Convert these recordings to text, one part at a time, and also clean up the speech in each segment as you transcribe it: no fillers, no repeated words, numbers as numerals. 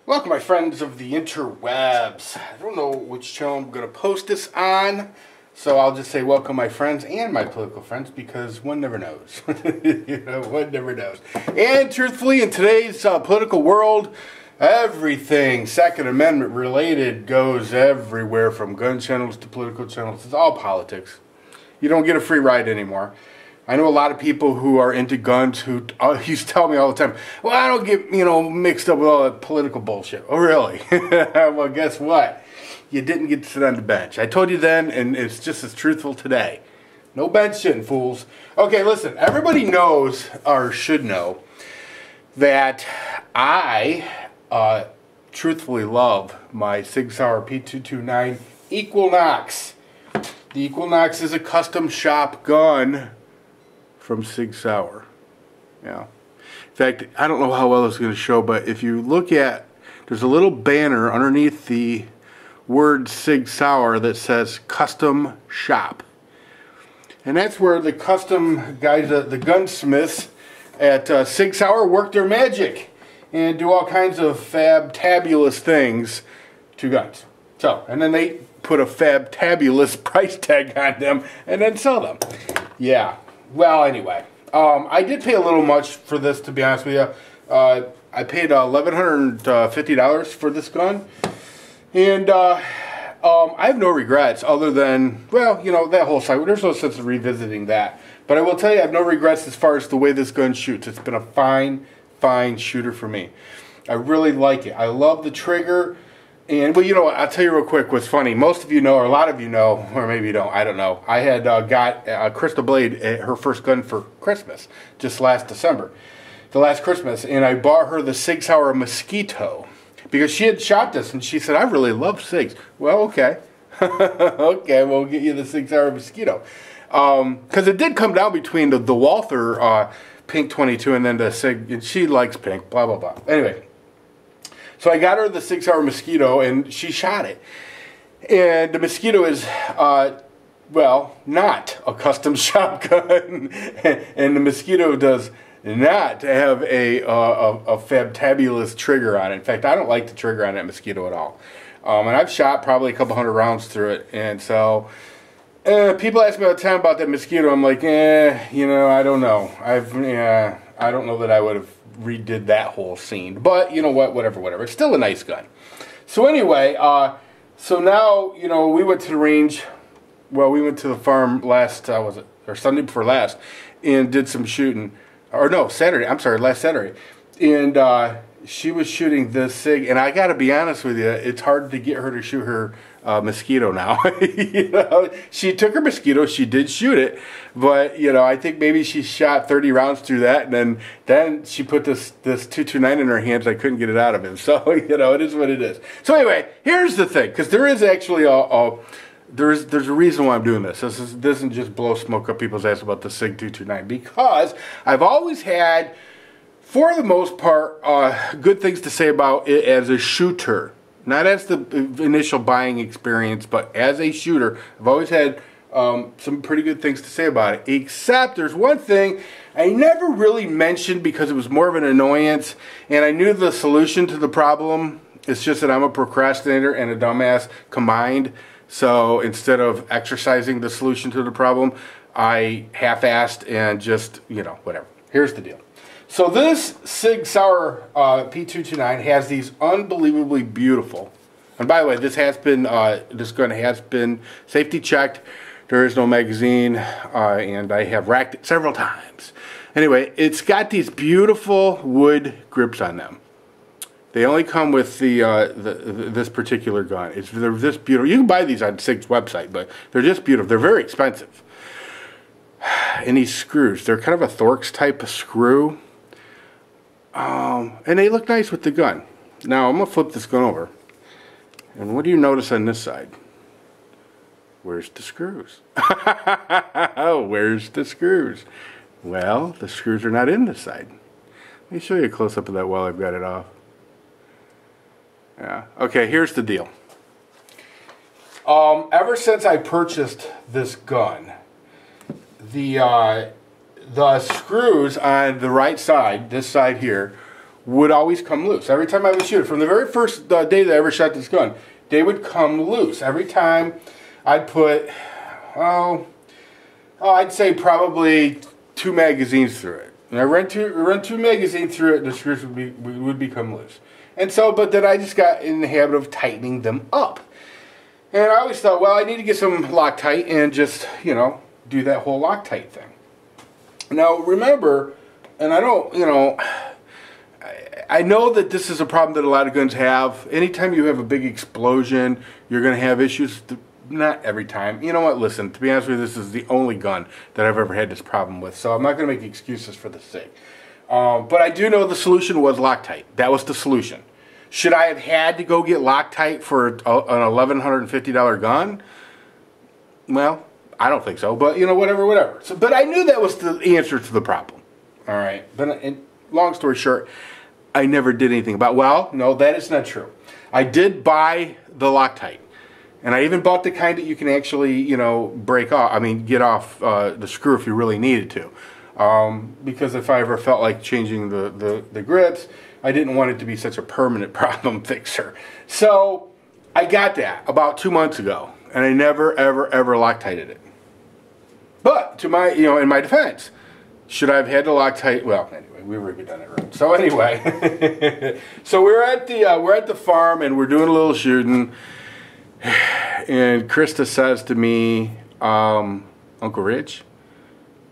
Welcome, my friends of the interwebs. I don't know which channel I'm going to post this on, so I'll just say welcome, my friends and my political friends, because one never knows. One never knows. And truthfully, in today's political world, everything Second Amendment related goes everywhere, from gun channels to political channels. It's all politics. You don't get a free ride anymore. I know a lot of people who are into guns who used to tell me all the time, well, I don't get, mixed up with all that political bullshit. Oh, really? Well, guess what? You didn't get to sit on the bench. I told you then, and it's just as truthful today. No bench shitting, fools. Okay, listen, everybody knows, or should know, that I truthfully love my Sig Sauer P229 Equinox. The Equinox is a custom shop gun from Sig Sauer. Yeah. In fact, I don't know how well it's going to show, but if you look at, there's a little banner underneath the word Sig Sauer that says custom shop. And that's where the custom guys, the gunsmiths at Sig Sauer work their magic and do all kinds of fabtabulous things to guns. So, and then they put a fabtabulous price tag on them and then sell them. Yeah. Well, anyway, I did pay a little much for this, to be honest with you. I paid $1,150 for this gun, and I have no regrets other than, well, that whole site. There's no sense of revisiting that. But I will tell you, I have no regrets as far as the way this gun shoots. It's been a fine, fine shooter for me. I really like it. I love the trigger. And, well, I'll tell you real quick what's funny. Most of you know, or a lot of you know, or maybe you don't, I don't know. I had got Crystal Blade her first gun for Christmas, just last December, the last Christmas. And I bought her the Sig Sauer Mosquito, because she had shot this, and she said, I really love SIGs. Well, okay. Okay, we'll get you the Sig Sauer Mosquito. Because it did come down between the Walther Pink 22 and then the Sig, and she likes pink, blah, blah, blah. Anyway. So I got her the Sig Sauer Mosquito, and she shot it. And the Mosquito is, well, not a custom shop gun. And the Mosquito does not have a fabtabulous trigger on it. In fact, I don't like the trigger on that Mosquito at all. And I've shot probably a couple hundred rounds through it. And so people ask me all the time about that Mosquito. I'm like, I don't know. I don't know that I would have redid that whole scene, but you know what, whatever, it's still a nice gun. So anyway, so now, we went to the range, well, we went to the farm last, Sunday before last, and did some shooting, or no, Saturday, I'm sorry, last Saturday, and she was shooting this Sig, and I gotta be honest with you, it's hard to get her to shoot her Mosquito now. She took her Mosquito, she did shoot it, but I think maybe she shot 30 rounds through that, and then she put this 229 in her hands. I couldn't get it out of him, so it is what it is. So anyway, here's the thing, because there is actually there's a reason why I'm doing this. This isn't just blow smoke up people's ass about the Sig 229, because I've always had, for the most part, good things to say about it as a shooter. Not as the initial buying experience, but as a shooter, I've always had some pretty good things to say about it. Except there's one thing I never really mentioned because it was more of an annoyance, and I knew the solution to the problem. It's just that I'm a procrastinator and a dumbass combined. So instead of exercising the solution to the problem, I half-assed and just, whatever. Here's the deal. So this Sig Sauer P229 has these unbelievably beautiful, and by the way, this gun has been safety checked. There is no magazine, and I have racked it several times. Anyway, it's got these beautiful wood grips on them. They only come with this particular gun. They're just beautiful. You can buy these on Sig's website, but they're just beautiful. They're very expensive. And these screws, they're kind of a Thorx type of screw. And they look nice with the gun. Now, I'm going to flip this gun over. And what do you notice on this side? Where's the screws? Where's the screws? Well, the screws are not in this side. Let me show you a close-up of that while I've got it off. Yeah. Okay, here's the deal. Ever since I purchased this gun, the screws on the right side, this side here, would always come loose. Every time I would shoot it, from the very first day that I ever shot this gun, they would come loose. Every time I'd put, I'd say probably 2 magazines through it. And I run two magazines through it, and the screws would become loose. And so, but then I just got in the habit of tightening them up. And I always thought, well, I need to get some Loctite and just, you know, do that whole Loctite thing. Now, remember, and I don't, you know, I know that this is a problem that a lot of guns have. Anytime you have a big explosion, you're going to have issues. Not every time. You know what? Listen, to be honest with you, this is the only gun that I've ever had this problem with. So I'm not going to make excuses for the Sig. But I do know the solution was Loctite. That was the solution. Should I have had to go get Loctite for an $1,150 gun? Well, I don't think so. But, you know, whatever. So, but I knew that was the answer to the problem. All right. But long story short, I never did anything about it. Well, no, that is not true. I did buy the Loctite. And I even bought the kind that you can actually, you know, break off. I mean, get off the screw if you really needed to. Because if I ever felt like changing the grips, I didn't want it to be such a permanent problem fixer. So I got that about 2 months ago, and I never, ever Loctited it. But to my, you know, in my defense, should I have had to Loctite? Well, anyway, we were done it right. So anyway, so we're at the farm and we're doing a little shooting. And Krista says to me, Uncle Rich,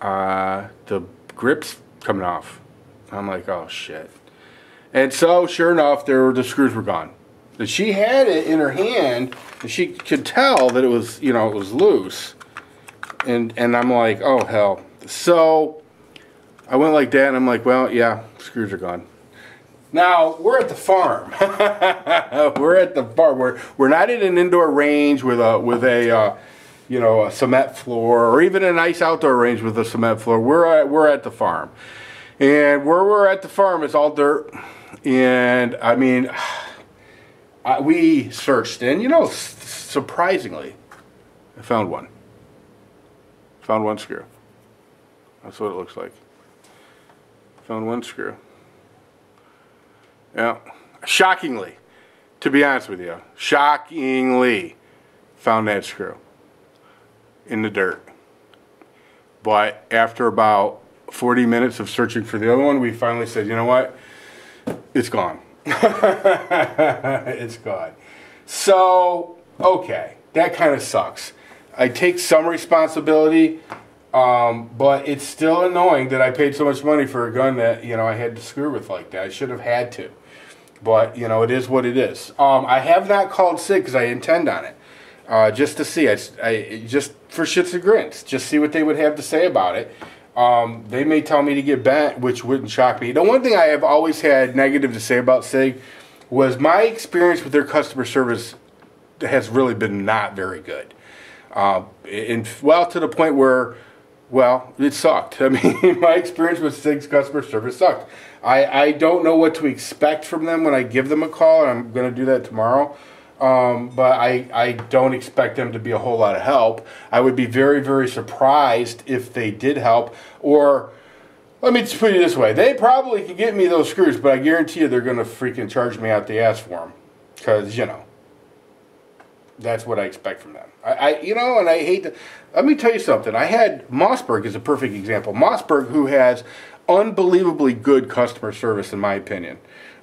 the grip's coming off. I'm like, oh shit. And so sure enough, the screws were gone. And she had it in her hand, and she could tell that it was, you know, it was loose. And I'm like, oh hell. So I went like that, and I'm like, well, yeah, screws are gone. Now, we're at the farm. We're at the farm. We're not in an indoor range with a you know, a cement floor, or even a nice outdoor range with a cement floor. We're at the farm. And where we're at the farm is all dirt. And I mean, we searched, and you know, surprisingly, I found one. Found one screw. That's what it looks like. Found one screw. Yeah, shockingly, to be honest with you, shockingly, found that screw in the dirt. But after about 40 minutes of searching for the other one, we finally said, you know what, it's gone. It's gone. So, okay, that kind of sucks. I take some responsibility, but it's still annoying that I paid so much money for a gun that, you know, I had to screw with like that. I should have had to. But, you know, it is what it is. I have not called Sig because I intend on it. Just to see. I just for shits and grins. Just see what they would have to say about it. They may tell me to get bent, which wouldn't shock me. The one thing I have always had negative to say about Sig was my experience with their customer service has really been not very good. Well, to the point where, well, it sucked. I mean, my experience with Sig's customer service sucked. I don't know what to expect from them when I give them a call, and I'm going to do that tomorrow. But I don't expect them to be a whole lot of help. I would be very, very surprised if they did help. Or, let me just put it this way. They probably could get me those screws, but I guarantee you they're going to freaking charge me out the ass for them. Because, you know, that's what I expect from them. You know, and I hate to... Let me tell you something. I had... Mossberg is a perfect example. Mossberg, who has unbelievably good customer service, in my opinion.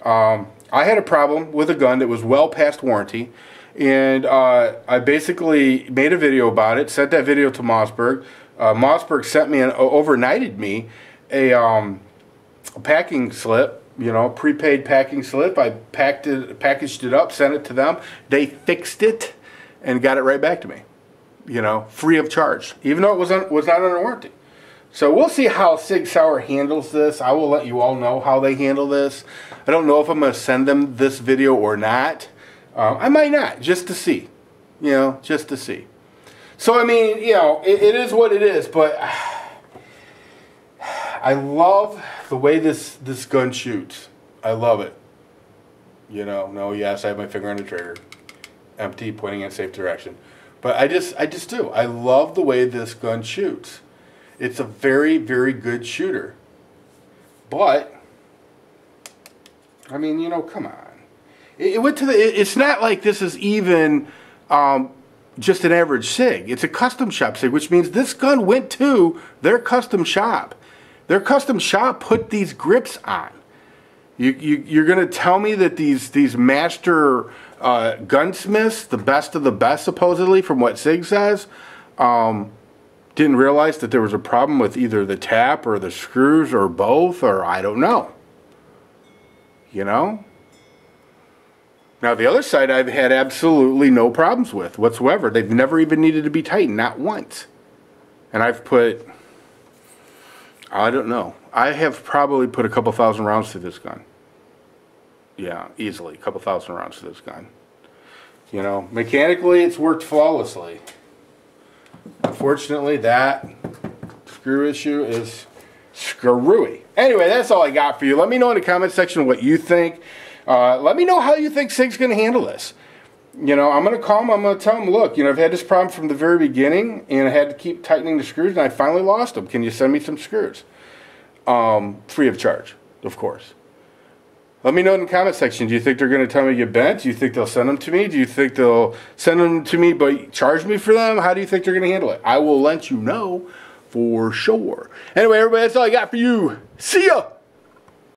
I had a problem with a gun that was well past warranty, and I basically made a video about it, sent that video to Mossberg. Mossberg sent me, overnighted me, a packing slip, you know, prepaid packing slip. I packaged it up, sent it to them. They fixed it and got it right back to me, you know, free of charge, even though it was not under warranty. So we'll see how Sig Sauer handles this. I will let you all know how they handle this. I don't know if I'm going to send them this video or not. I might not, just to see. You know, just to see. So, I mean, you know, it is what it is. But I love the way this gun shoots. I love it. You know, no, yes, I have my finger on the trigger. Empty, pointing in a safe direction. But I just do. I love the way this gun shoots. It's a very, very good shooter. But I mean, you know, come on. It went to the. It's not like this is even just an average SIG. It's a custom shop SIG, which means this gun went to their custom shop. Their custom shop put these grips on. You're going to tell me that these master gunsmiths, the best of the best, supposedly, from what SIG says, didn't realize that there was a problem with either the tap or the screws or both, or I don't know. You know? Now, the other side I've had absolutely no problems with whatsoever. They've never even needed to be tightened, not once. And I've put, I don't know, I have probably put a couple thousand rounds to this gun. Yeah, easily, a couple thousand rounds to this gun. You know, mechanically, it's worked flawlessly. Unfortunately, that screw issue is screwy. Anyway, that's all I got for you. Let me know in the comment section what you think. Let me know how you think SIG's going to handle this. You know, I'm going to call them. I'm going to tell them, look, you know, I've had this problem from the very beginning, and I had to keep tightening the screws, and I finally lost them. Can you send me some screws? Free of charge, of course. Let me know in the comment section. Do you think they're going to tell me to get bent? Do you think they'll send them to me? Do you think they'll send them to me but charge me for them? How do you think they're going to handle it? I will let you know for sure. Anyway, everybody, that's all I got for you. See ya!